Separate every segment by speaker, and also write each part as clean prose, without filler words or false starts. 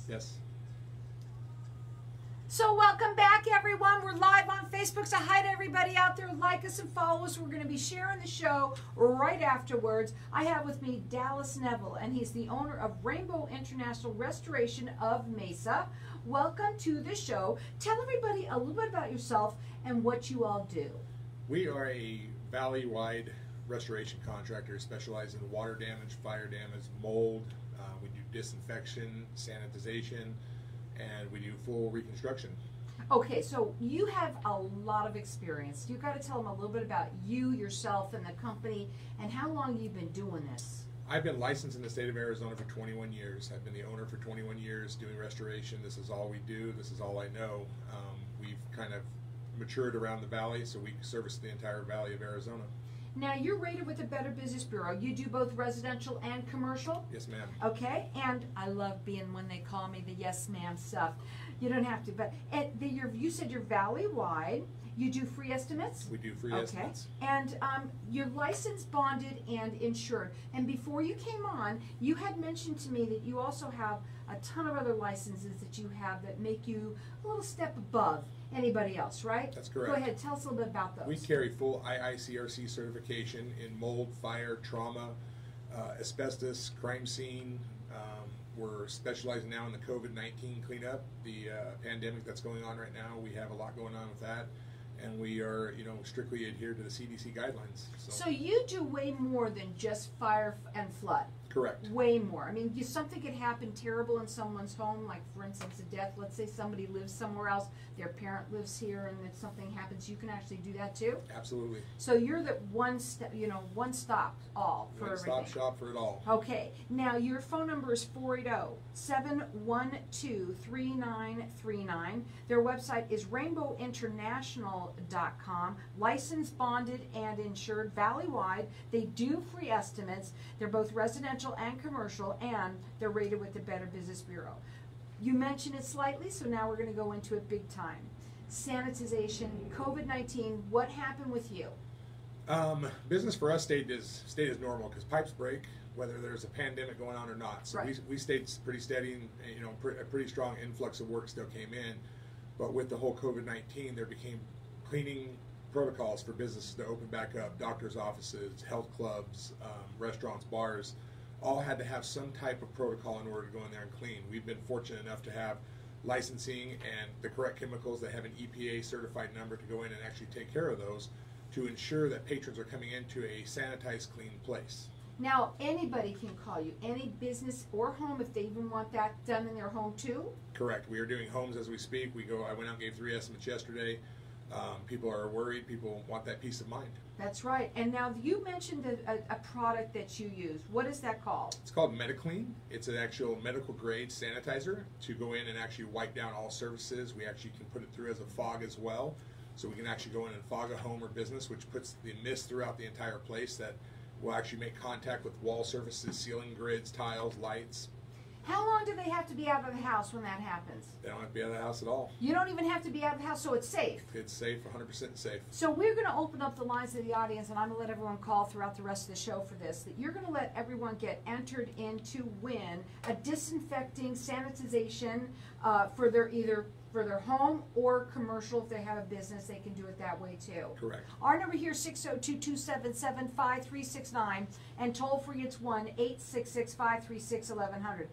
Speaker 1: Yes.
Speaker 2: So welcome back, everyone. We're live on Facebook, so hi to everybody out there. Like us and follow us. We're going to be sharing the show right afterwards. I have with me Dallas Nevill, and he's the owner of Rainbow International Restoration of Mesa. Welcome to the show. Tell everybody a little bit about yourself and what you all do.
Speaker 1: We are a valley-wide restoration contractor specializing in water damage, fire damage, mold. We do disinfection, sanitization, and we do full reconstruction.
Speaker 2: Okay, so you have a lot of experience. You've got to tell them a little bit about you, yourself, and the company, and how long you've been doing this.
Speaker 1: I've been licensed in the state of Arizona for 21 years. I've been the owner for 21 years doing restoration. This is all we do. This is all I know. We've kind of matured around the valley, so we service the entire valley of Arizona.
Speaker 2: Now, you're rated with the Better Business Bureau. You do both residential and commercial?
Speaker 1: Yes, ma'am.
Speaker 2: Okay, and I love being when they call me the yes ma'am stuff. You don't have to, but you said you're valley-wide. You do free estimates?
Speaker 1: We do free estimates.
Speaker 2: And you're licensed, bonded, and insured. And before you came on, you had mentioned to me that you also have a ton of other licenses that you have that make you a little step above anybody else, right?
Speaker 1: That's correct.
Speaker 2: Go ahead, tell us a little bit about those.
Speaker 1: We carry full IICRC certification in mold, fire, trauma, asbestos, crime scene. We're specializing now in the COVID-19 cleanup, the pandemic that's going on right now. We have a lot going on with that. And we are, strictly adhere to the CDC guidelines.
Speaker 2: So you do way more than just fire and flood.
Speaker 1: Correct.
Speaker 2: Way more. I mean, something could happen terrible in someone's home, like for instance a death. Let's say somebody lives somewhere else, their parent lives here, and if something happens, you can actually do that too.
Speaker 1: Absolutely.
Speaker 2: So you're the one step, one stop all for everything.
Speaker 1: One stop shop for it all.
Speaker 2: Okay. Now your phone number is 480-712-3939. Their website is rainbowinternational.com. Licensed, bonded, and insured valley-wide. They do free estimates. They're both residential and commercial, and they're rated with the Better Business Bureau. You mentioned it slightly, so now we're going to go into it big time. Sanitization, COVID-19, what happened with you?
Speaker 1: Business for us stayed as normal because pipes break, whether there's a pandemic going on or not. So
Speaker 2: right.
Speaker 1: we stayed pretty steady, and a pretty strong influx of work still came in. But with the whole COVID-19, there became cleaning protocols for businesses to open back up. Doctors' offices, health clubs, restaurants, bars, all had to have some type of protocol in order to go in there and clean. We've been fortunate enough to have licensing and the correct chemicals that have an EPA certified number to go in and actually take care of those to ensure that patrons are coming into a sanitized, clean place.
Speaker 2: Now, anybody can call you, any business or home, if they even want that done in their home too?
Speaker 1: Correct. We are doing homes as we speak. I went out and gave 3 estimates yesterday. People are worried. People want that peace of mind.
Speaker 2: That's right. And now you mentioned a product that you use. What is that called?
Speaker 1: It's called MediClean. It's an actual medical grade sanitizer to go in and actually wipe down all surfaces. We actually can put it through as a fog as well. So we can actually go in and fog a home or business, which puts the mist throughout the entire place that will actually make contact with wall surfaces, ceiling grids, tiles, lights.
Speaker 2: How long do they have to be out of the house when that happens?
Speaker 1: They don't have to be out of the house at all.
Speaker 2: You don't even have to be out of the house, so it's safe.
Speaker 1: It's safe, 100% safe.
Speaker 2: So we're going to open up the lines to the audience, and I'm going to let everyone call throughout the rest of the show for this, that you're going to let everyone get entered in to win a disinfecting sanitization for their home or commercial. If they have a business, they can do it that way too.
Speaker 1: Correct.
Speaker 2: Our number here is 602-277-5369, and toll free it's 1-866-536-1100.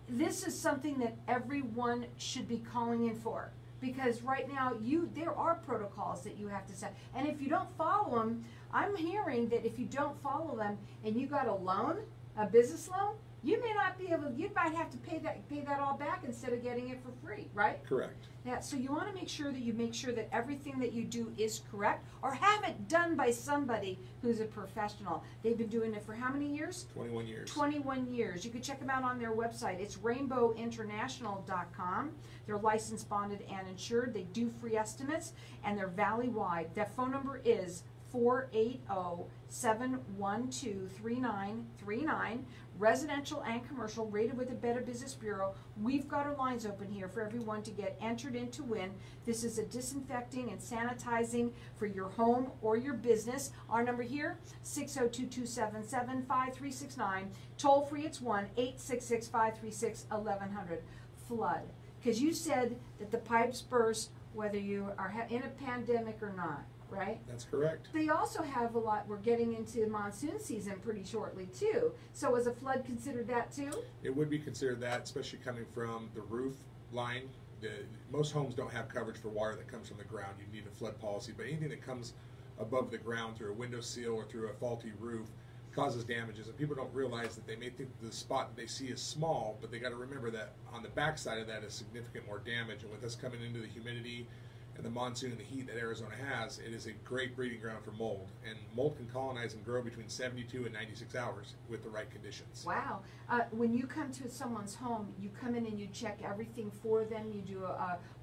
Speaker 2: This is something that everyone should be calling in for, because right now there are protocols that you have to set, and if you don't follow them, I'm hearing that if you don't follow them and you got a loan, a business loan, you may not be able. You might have to pay that all back instead of getting it for free, right?
Speaker 1: Correct.
Speaker 2: Yeah. So you want to make sure that everything that you do is correct, or have it done by somebody who's a professional. They've been doing it for how many years?
Speaker 1: 21 years.
Speaker 2: 21 years. You can check them out on their website. It's rainbowinternational.com. They're licensed, bonded, and insured. They do free estimates, and they're valley-wide. That phone number is 480-712-3939. Residential and commercial, rated with the Better Business Bureau. We've got our lines open here for everyone to get entered in to win. This is a disinfecting and sanitizing for your home or your business. Our number here, 602-277-5369. Toll free, it's 1-866-536-1100. flood, because you said that the pipes burst whether you are in a pandemic or not, right?
Speaker 1: That's correct.
Speaker 2: They also have a lot, we're getting into monsoon season pretty shortly too. So is a flood considered that too?
Speaker 1: It would be considered that, especially coming from the roof line. Most homes don't have coverage for water that comes from the ground. You need a flood policy, but anything that comes above the ground through a window sill or through a faulty roof causes damages, and people don't realize that they may think the spot that they see is small, but they got to remember that on the backside of that is significant more damage. And with us coming into the humidity and the monsoon and the heat that Arizona has, it is a great breeding ground for mold. And mold can colonize and grow between 72 and 96 hours with the right conditions.
Speaker 2: Wow. When you come to someone's home, you come in and you check everything for them. You do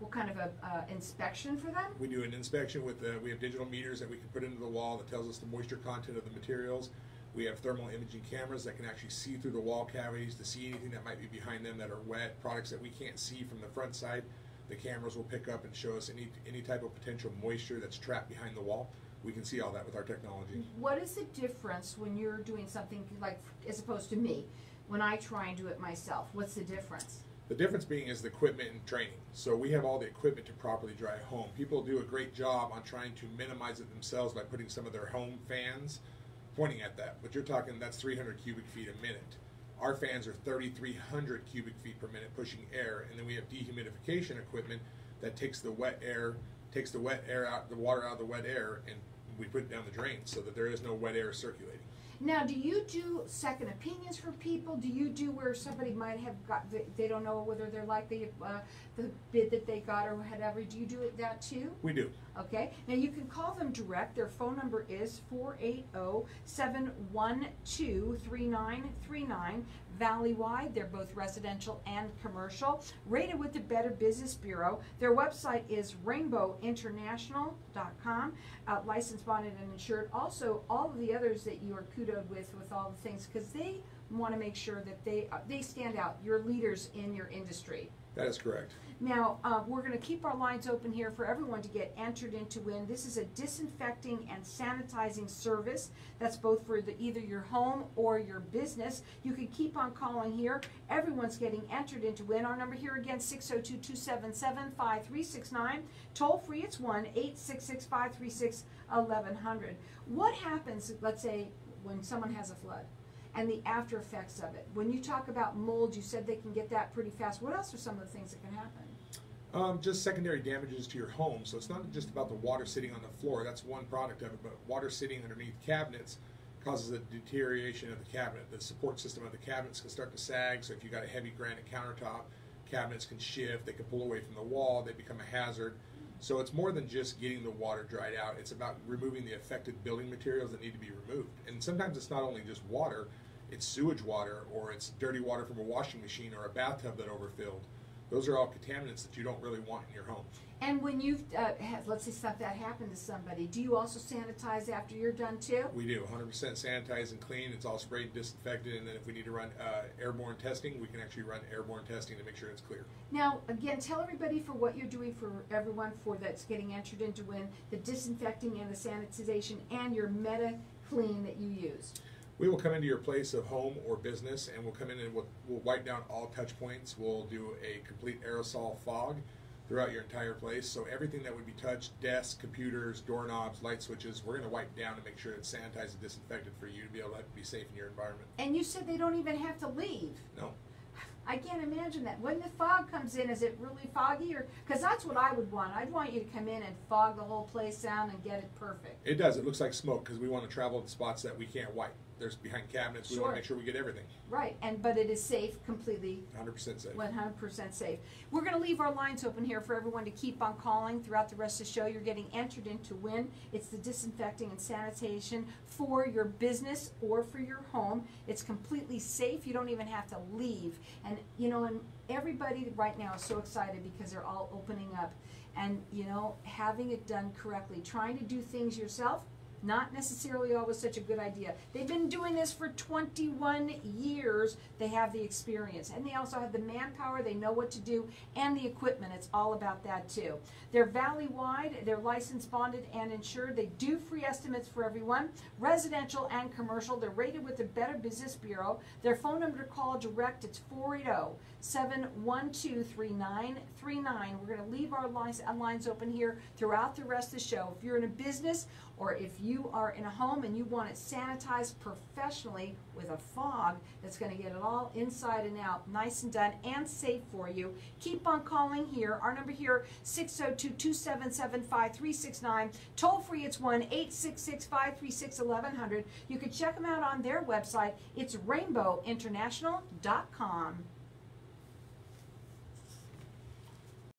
Speaker 2: what kind of a inspection for them? We
Speaker 1: do an inspection with we have digital meters that we can put into the wall that tells us the moisture content of the materials. We have thermal imaging cameras that can actually see through the wall cavities to see anything that might be behind them that are wet, products that we can't see from the front side. The cameras will pick up and show us any type of potential moisture that's trapped behind the wall. We can see all that with our technology.
Speaker 2: What is the difference when you're doing something like, as opposed to me, when I try and do it myself? What's the difference?
Speaker 1: The difference being is the equipment and training. So we have all the equipment to properly dry a home. People do a great job on trying to minimize it themselves by putting some of their home fans pointing at that. But you're talking, that's 300 cubic feet a minute. Our fans are 3,300 cubic feet per minute pushing air, and then we have dehumidification equipment that takes the wet air, out, the water out of the wet air, and we put it down the drain so that there is no wet air circulating.
Speaker 2: Now, do you do second opinions for people? Do you do where somebody might have got, they don't know whether they're like the bid that they got or whatever? Do you do it that too?
Speaker 1: We do.
Speaker 2: Okay. Now, you can call them direct. Their phone number is 480-712-3939. Valley-wide. They're both residential and commercial. Rated with the Better Business Bureau. Their website is rainbowinternational.com. Licensed, bonded, and insured. Also, all of the others that you are kudoed with all the things, because they want to make sure that they stand out. You're leaders in your industry.
Speaker 1: That is correct.
Speaker 2: Now, we're going to keep our lines open here for everyone to get entered into win. This is a disinfecting and sanitizing service. That's both for either your home or your business. You can keep on calling here. Everyone's getting entered into win. Our number here again, 602-277-5369. Toll free, it's 1-866-536-1100. What happens, let's say, when someone has a flood? And the after effects of it. When you talk about mold, you said they can get that pretty fast. What else are some of the things that can happen?
Speaker 1: Just secondary damages to your home. So it's not just about the water sitting on the floor. That's one product of it. But water sitting underneath cabinets causes a deterioration of the cabinet. The support system of the cabinets can start to sag. So if you've got a heavy granite countertop, cabinets can shift. They can pull away from the wall. They become a hazard. So it's more than just getting the water dried out. It's about removing the affected building materials that need to be removed. And sometimes it's not only just water, it's sewage water, or it's dirty water from a washing machine or a bathtub that overfilled. Those are all contaminants that you don't really want in your home.
Speaker 2: And when you've let's say something that happened to somebody, do you also sanitize after you're done too?
Speaker 1: We do. 100% sanitize and clean. It's all sprayed and disinfected, and then if we need to run airborne testing, we can actually run airborne testing to make sure it's clear.
Speaker 2: Now, again, tell everybody for what you're doing for everyone that's getting entered into win, the disinfecting and the sanitization and your Meta Clean that you use.
Speaker 1: We will come into your place of home or business, and we'll come in and we'll wipe down all touch points. We'll do a complete aerosol fog throughout your entire place. So everything that would be touched, desks, computers, doorknobs, light switches, we're going to wipe down to make sure it's sanitized and disinfected for you to be able to be safe in your environment.
Speaker 2: And you said they don't even have to leave.
Speaker 1: No.
Speaker 2: I can't imagine that. When the fog comes in, is it really foggy? Or because that's what I would want. I'd want you to come in and fog the whole place down and get it perfect.
Speaker 1: It does. It looks like smoke because we want to travel to spots that we can't wipe. There's behind cabinets. We want to make sure we get everything.
Speaker 2: Right, but it is safe completely.
Speaker 1: 100% safe.
Speaker 2: 100% safe. We're going to leave our lines open here for everyone to keep on calling throughout the rest of the show. You're getting entered into win. It's the disinfecting and sanitation for your business or for your home. It's completely safe. You don't even have to leave. And and everybody right now is so excited because they're all opening up. And having it done correctly, trying to do things yourself, not necessarily always such a good idea. They've been doing this for 21 years. They have the experience, and they also have the manpower. They know what to do, and the equipment. It's all about that too. They're valley-wide. They're licensed, bonded, and insured. They do free estimates for everyone, residential and commercial. They're rated with the Better Business Bureau. Their phone number to call direct, it's 480-712-3939. We're going to leave our lines open here throughout the rest of the show. If you're in a business or if you are in a home and you want it sanitized professionally with a fog that's going to get it all inside and out, nice and done and safe for you, keep on calling here. Our number here, 602-277-5369. Toll free, it's 1-866-536-1100. You can check them out on their website. It's rainbowinternational.com.